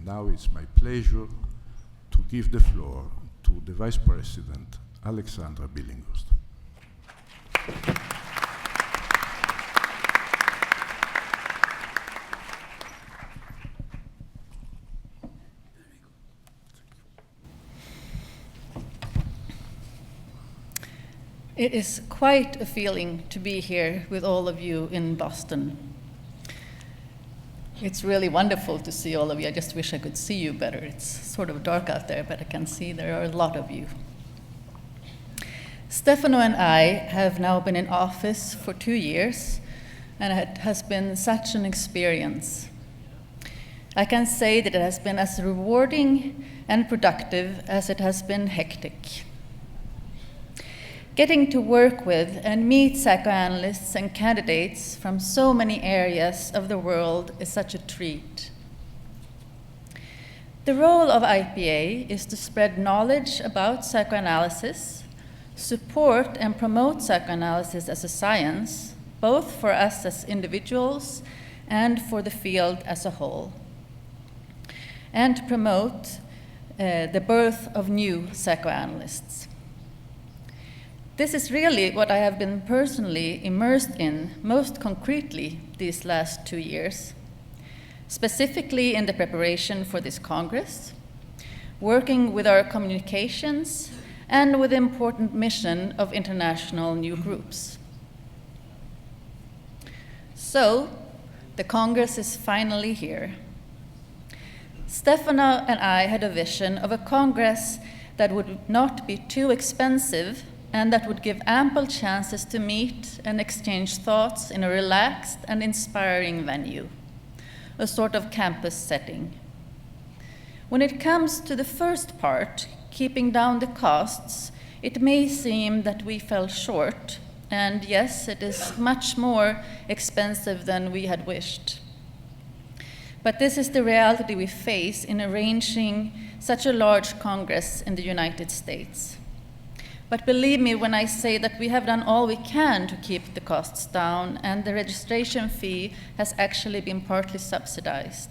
now it's my pleasure to give the floor to the Vice President, Alexandra Billinghurst. It is quite a feeling to be here with all of you in Boston. It's really wonderful to see all of you. I just wish I could see you better. It's sort of dark out there, but I can see there are a lot of you. Stefano and I have now been in office for 2 years, and it has been such an experience. I can say that it has been as rewarding and productive as it has been hectic. Getting to work with and meet psychoanalysts and candidates from so many areas of the world is such a treat. The role of IPA is to spread knowledge about psychoanalysis, support and promote psychoanalysis as a science, both for us as individuals and for the field as a whole, and to promote the birth of new psychoanalysts. This is really what I have been personally immersed in most concretely these last 2 years, specifically in the preparation for this Congress, working with our communications, and with the important mission of international new groups. So, the Congress is finally here. Stefano and I had a vision of a Congress that would not be too expensive and that would give ample chances to meet and exchange thoughts in a relaxed and inspiring venue, a sort of campus setting. When it comes to the first part, keeping down the costs, it may seem that we fell short, and yes, it is much more expensive than we had wished. But this is the reality we face in arranging such a large Congress in the United States. But believe me when I say that we have done all we can to keep the costs down, and the registration fee has actually been partly subsidized.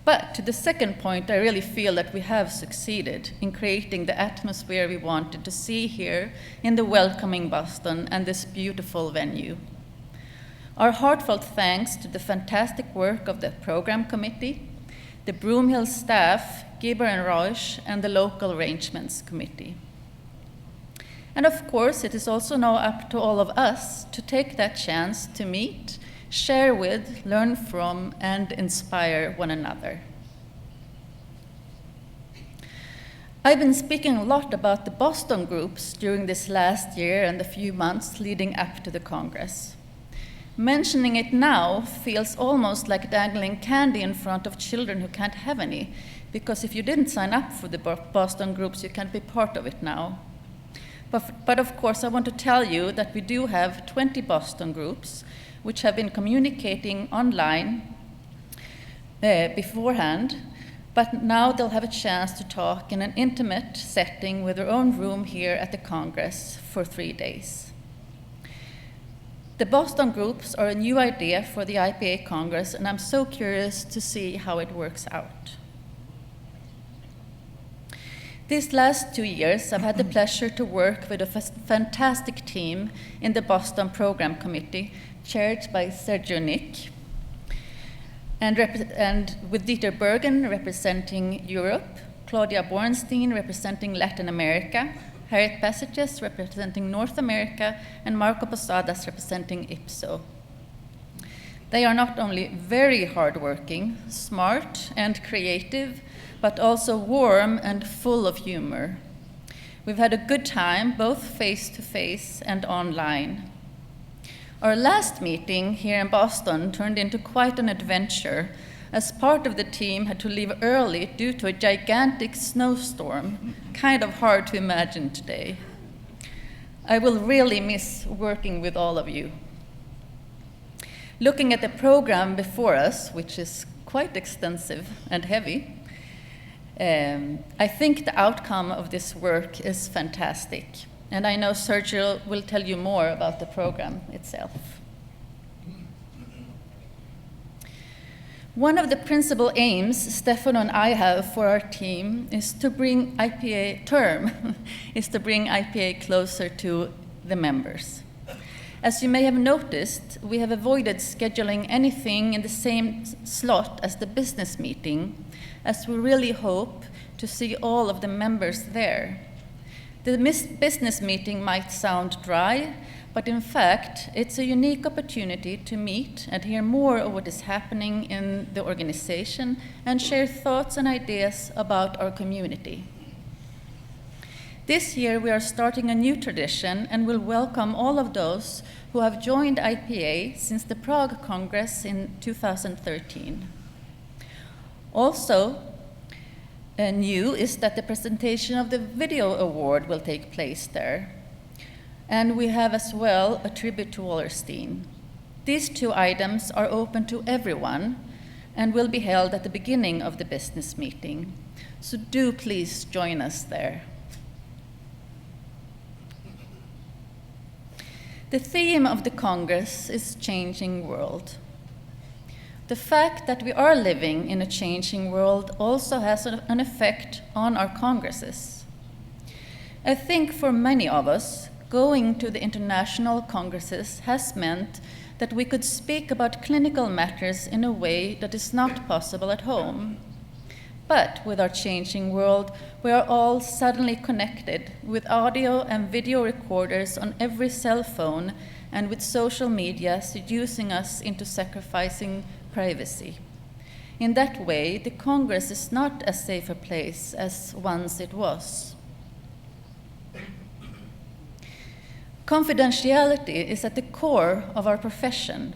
But to the second point, I really feel that we have succeeded in creating the atmosphere we wanted to see here in the welcoming Boston and this beautiful venue. Our heartfelt thanks to the fantastic work of the program committee, the Broomhill staff, Giber and Rausch, and the local arrangements committee. And of course, it is also now up to all of us to take that chance to meet, share with, learn from, and inspire one another. I've been speaking a lot about the Boston groups during this last year and the few months leading up to the Congress. Mentioning it now feels almost like dangling candy in front of children who can't have any, because if you didn't sign up for the Boston groups, you can't be part of it now. But of course, I want to tell you that we do have 20 Boston groups, which have been communicating online beforehand, but now they'll have a chance to talk in an intimate setting with their own room here at the Congress for 3 days. The Boston groups are a new idea for the IPA Congress, and I'm so curious to see how it works out. These last 2 years, I've had the pleasure to work with a fantastic team in the Boston Program Committee, chaired by Sergio Nick, and with Dieter Bergen representing Europe, Claudia Bornstein representing Latin America, Harriet Passages representing North America, and Marco Posadas representing IPSO. They are not only very hardworking, smart, and creative, but also warm and full of humor. We've had a good time, both face-to-face and online. Our last meeting here in Boston turned into quite an adventure, as part of the team had to leave early due to a gigantic snowstorm, kind of hard to imagine today. I will really miss working with all of you. Looking at the program before us, which is quite extensive and heavy, I think the outcome of this work is fantastic. And I know Sergio will tell you more about the program itself. One of the principal aims Stefano and I have for our team is to bring IPA closer to the members. As you may have noticed, we have avoided scheduling anything in the same slot as the business meeting, as we really hope to see all of the members there. The business meeting might sound dry, but in fact, it's a unique opportunity to meet and hear more of what is happening in the organization and share thoughts and ideas about our community. This year, we are starting a new tradition and will welcome all of those who have joined IPA since the Prague Congress in 2013. Also, new is that the presentation of the video award will take place there. And we have as well a tribute to Wallerstein. These two items are open to everyone and will be held at the beginning of the business meeting. So do please join us there. The theme of the Congress is Changing World. The fact that we are living in a changing world also has an effect on our congresses. I think for many of us, going to the international congresses has meant that we could speak about clinical matters in a way that is not possible at home. But with our changing world, we are all suddenly connected with audio and video recorders on every cell phone and with social media seducing us into sacrificing privacy. In that way, the Congress is not as safe a place as once it was. Confidentiality is at the core of our profession.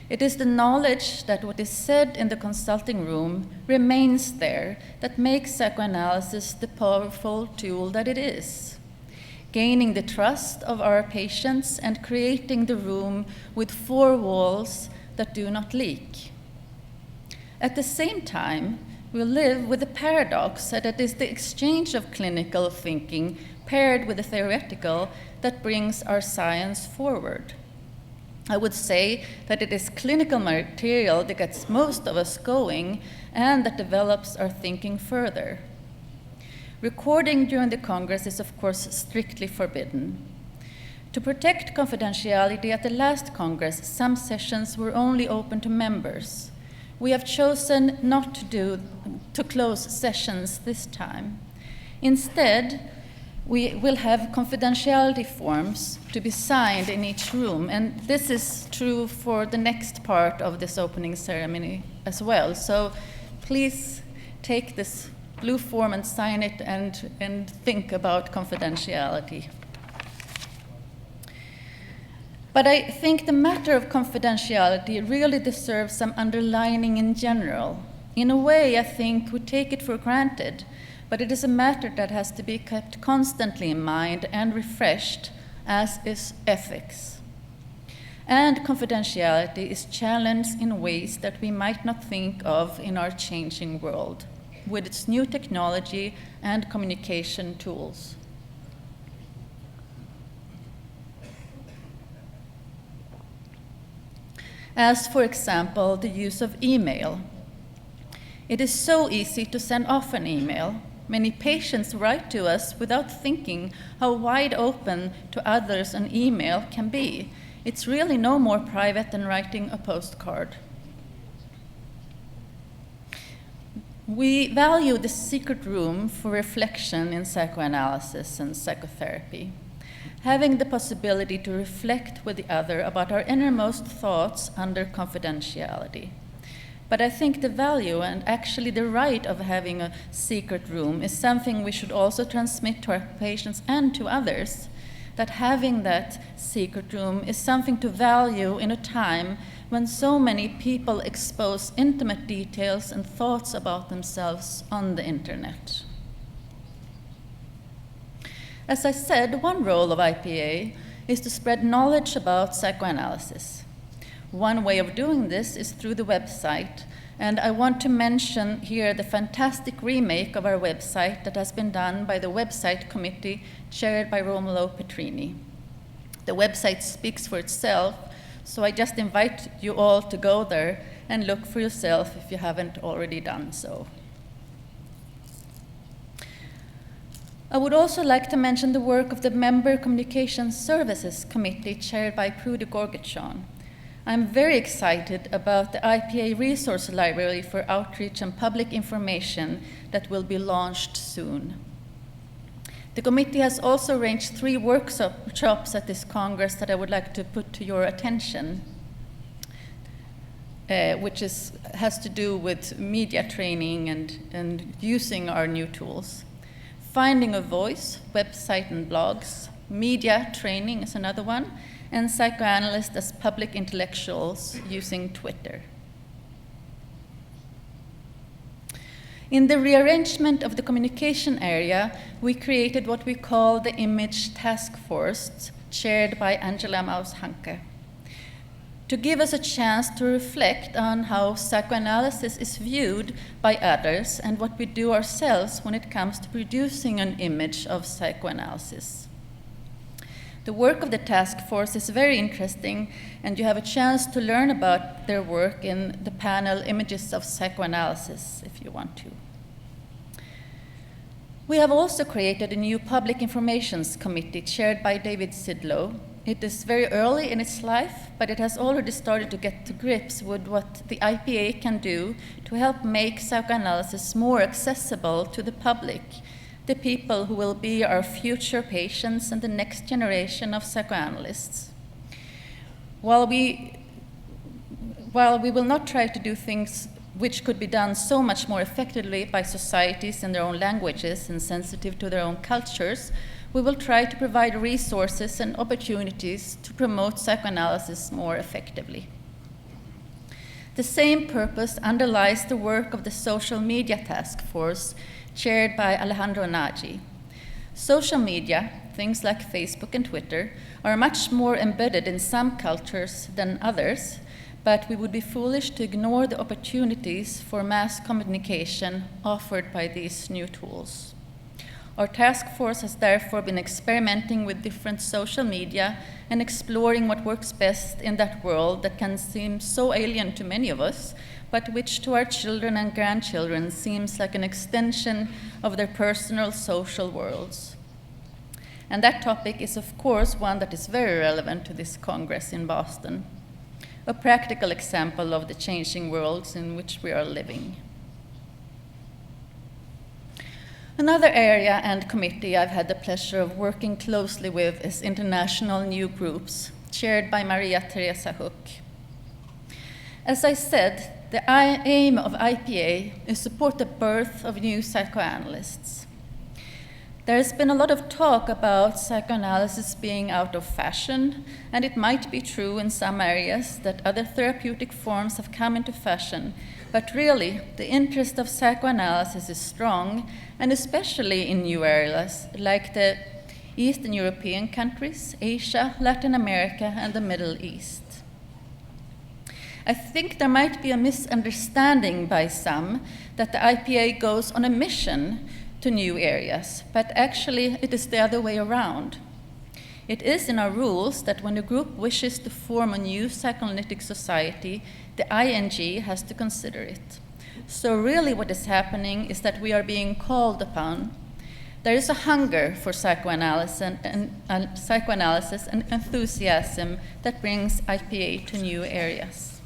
It is the knowledge that what is said in the consulting room remains there that makes psychoanalysis the powerful tool that it is. Gaining the trust of our patients and creating the room with 4 walls that do not leak. At the same time, we live with the paradox that it is the exchange of clinical thinking paired with the theoretical that brings our science forward. I would say that it is clinical material that gets most of us going and that develops our thinking further. Recording during the Congress is of course strictly forbidden. To protect confidentiality at the last Congress, some sessions were only open to members. We have chosen not to close sessions this time. Instead, we will have confidentiality forms to be signed in each room, and this is true for the next part of this opening ceremony as well. So please take this blue form and sign it and think about confidentiality. But I think the matter of confidentiality really deserves some underlining in general. In a way, I think we take it for granted, but it is a matter that has to be kept constantly in mind and refreshed, as is ethics. And confidentiality is challenged in ways that we might not think of in our changing world, with its new technology and communication tools. As, for example, the use of email. It is so easy to send off an email. Many patients write to us without thinking how wide open to others an email can be. It's really no more private than writing a postcard. We value the secret room for reflection in psychoanalysis and psychotherapy. Having the possibility to reflect with the other about our innermost thoughts under confidentiality. But I think the value and actually the right of having a secret room is something we should also transmit to our patients and to others, that having that secret room is something to value in a time when so many people expose intimate details and thoughts about themselves on the internet. As I said, one role of IPA is to spread knowledge about psychoanalysis. One way of doing this is through the website, and I want to mention here the fantastic remake of our website that has been done by the website committee chaired by Romolo Petrini. The website speaks for itself, so I just invite you all to go there and look for yourself if you haven't already done so. I would also like to mention the work of the Member Communication Services Committee chaired by Prudy Gorgatchon. I'm very excited about the IPA resource library for outreach and public information that will be launched soon. The committee has also arranged 3 workshops at this Congress that I would like to put to your attention, which has to do with media training and using our new tools. Finding a Voice, website and blogs, media training is another one, and psychoanalysts as public intellectuals using Twitter. In the rearrangement of the communication area, we created what we call the Image Taskforce, chaired by Angela Maus-Hanke, to give us a chance to reflect on how psychoanalysis is viewed by others and what we do ourselves when it comes to producing an image of psychoanalysis. The work of the task force is very interesting, and you have a chance to learn about their work in the panel Images of Psychoanalysis, if you want to. We have also created a new public informations committee chaired by David Sidlow. It is very early in its life, but it has already started to get to grips with what the IPA can do to help make psychoanalysis more accessible to the public, the people who will be our future patients and the next generation of psychoanalysts. While we will not try to do things which could be done so much more effectively by societies in their own languages and sensitive to their own cultures, we will try to provide resources and opportunities to promote psychoanalysis more effectively. The same purpose underlies the work of the Social Media Task Force, chaired by Alejandro Nagy. Social media, things like Facebook and Twitter, are much more embedded in some cultures than others, but we would be foolish to ignore the opportunities for mass communication offered by these new tools. Our task force has therefore been experimenting with different social media and exploring what works best in that world that can seem so alien to many of us, but which to our children and grandchildren seems like an extension of their personal social worlds. And that topic is, of course, one that is very relevant to this Congress in Boston, a practical example of the changing worlds in which we are living. Another area and committee I've had the pleasure of working closely with is International New Groups, chaired by Maria Teresa Hook. As I said, the aim of IPA is to support the birth of new psychoanalysts. There has been a lot of talk about psychoanalysis being out of fashion, and it might be true in some areas that other therapeutic forms have come into fashion, but really, the interest of psychoanalysis is strong, and especially in new areas like the Eastern European countries, Asia, Latin America, and the Middle East. I think there might be a misunderstanding by some that the IPA goes on a mission to new areas, but actually it is the other way around. It is in our rules that when a group wishes to form a new psychoanalytic society, the ING has to consider it. So really what is happening is that we are being called upon. There is a hunger for psychoanalysis and enthusiasm that brings IPA to new areas.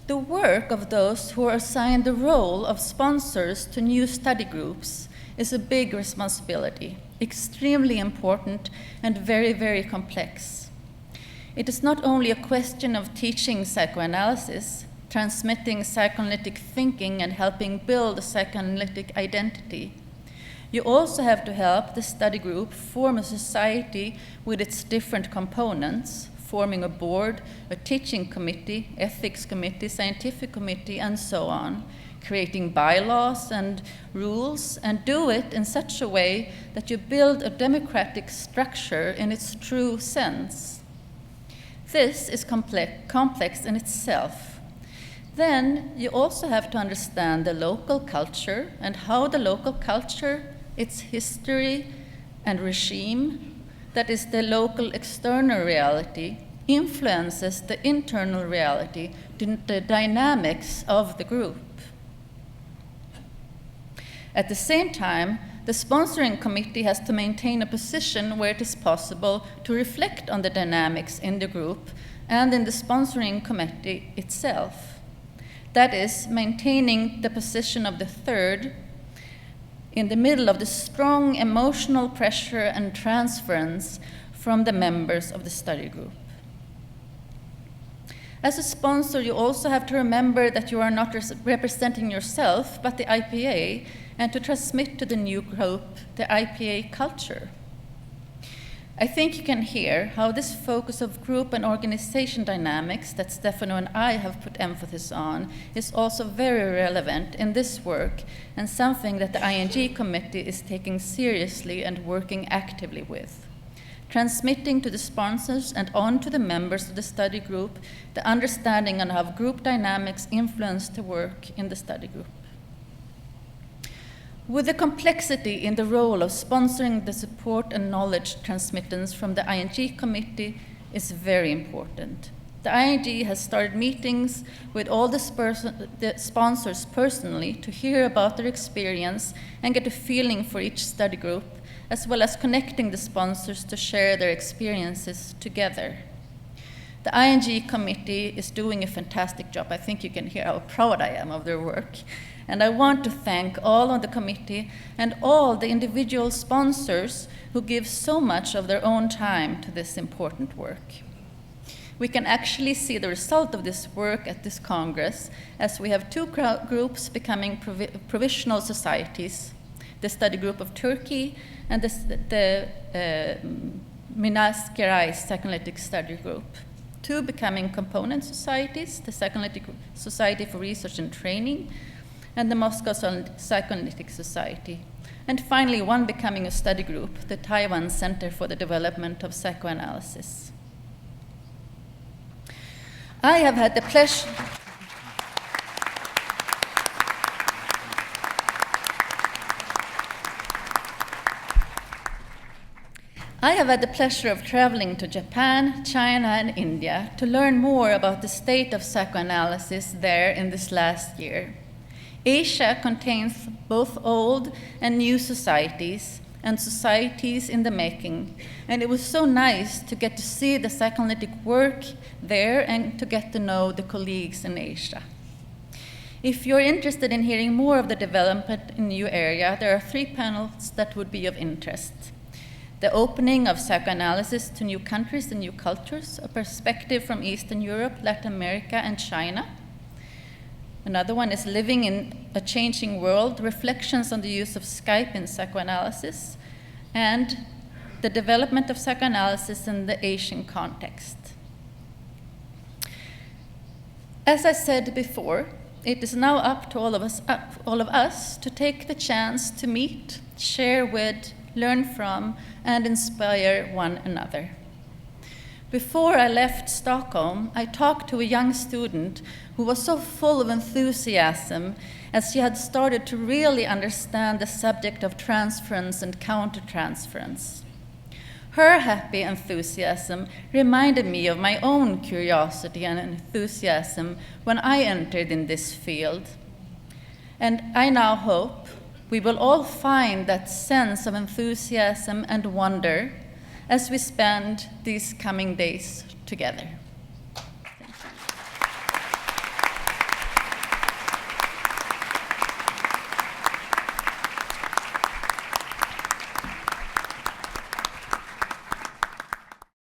The work of those who are assigned the role of sponsors to new study groups is a big responsibility, extremely important and very, very complex. It is not only a question of teaching psychoanalysis, transmitting psychoanalytic thinking and helping build a psychoanalytic identity. You also have to help the study group form a society with its different components, forming a board, a teaching committee, ethics committee, scientific committee, and so on, creating bylaws and rules, and do it in such a way that you build a democratic structure in its true sense. This is complex in itself. Then you also have to understand the local culture and how the local culture, its history and regime, that is the local external reality, influences the internal reality, the dynamics of the group. At the same time, the sponsoring committee has to maintain a position where it is possible to reflect on the dynamics in the group and in the sponsoring committee itself. That is, maintaining the position of the third in the middle of the strong emotional pressure and transference from the members of the study group. As a sponsor, you also have to remember that you are not representing yourself, but the IPA, and to transmit to the new group the IPA culture. I think you can hear how this focus of group and organization dynamics that Stefano and I have put emphasis on is also very relevant in this work and something that the ING committee is taking seriously and working actively with. Transmitting to the sponsors and on to the members of the study group the understanding on how group dynamics influence the work in the study group. With the complexity in the role of sponsoring, the support and knowledge transmittance from the ING committee is very important. The ING has started meetings with all the sponsors personally to hear about their experience and get a feeling for each study group, as well as connecting the sponsors to share their experiences together. The ING committee is doing a fantastic job. I think you can hear how proud I am of their work. And I want to thank all on the committee and all the individual sponsors who give so much of their own time to this important work. We can actually see the result of this work at this Congress, as we have two groups becoming provisional societies, the study group of Turkey and the Minas Gerais psychoanalytic study group. Two becoming component societies, the Psychoanalytic Society for Research and Training, and the Moscow Psychoanalytic Society. And finally, one becoming a study group, the Taiwan Center for the Development of Psychoanalysis. I have had the pleasure... I have had the pleasure of traveling to Japan, China, and India to learn more about the state of psychoanalysis there in this last year. Asia contains both old and new societies, and societies in the making, and it was so nice to get to see the psychoanalytic work there and to get to know the colleagues in Asia. If you're interested in hearing more of the development in new area, there are 3 panels that would be of interest. The opening of psychoanalysis to new countries and new cultures, a perspective from Eastern Europe, Latin America, and China. Another one is Living in a Changing World, reflections on the use of Skype in psychoanalysis, and the development of psychoanalysis in the Asian context. As I said before, it is now up to all of us to take the chance to meet, share with, learn from, and inspire one another. Before I left Stockholm, I talked to a young student who was so full of enthusiasm as she had started to really understand the subject of transference and countertransference. Her happy enthusiasm reminded me of my own curiosity and enthusiasm when I entered in this field. And I now hope we will all find that sense of enthusiasm and wonder as we spend these coming days together.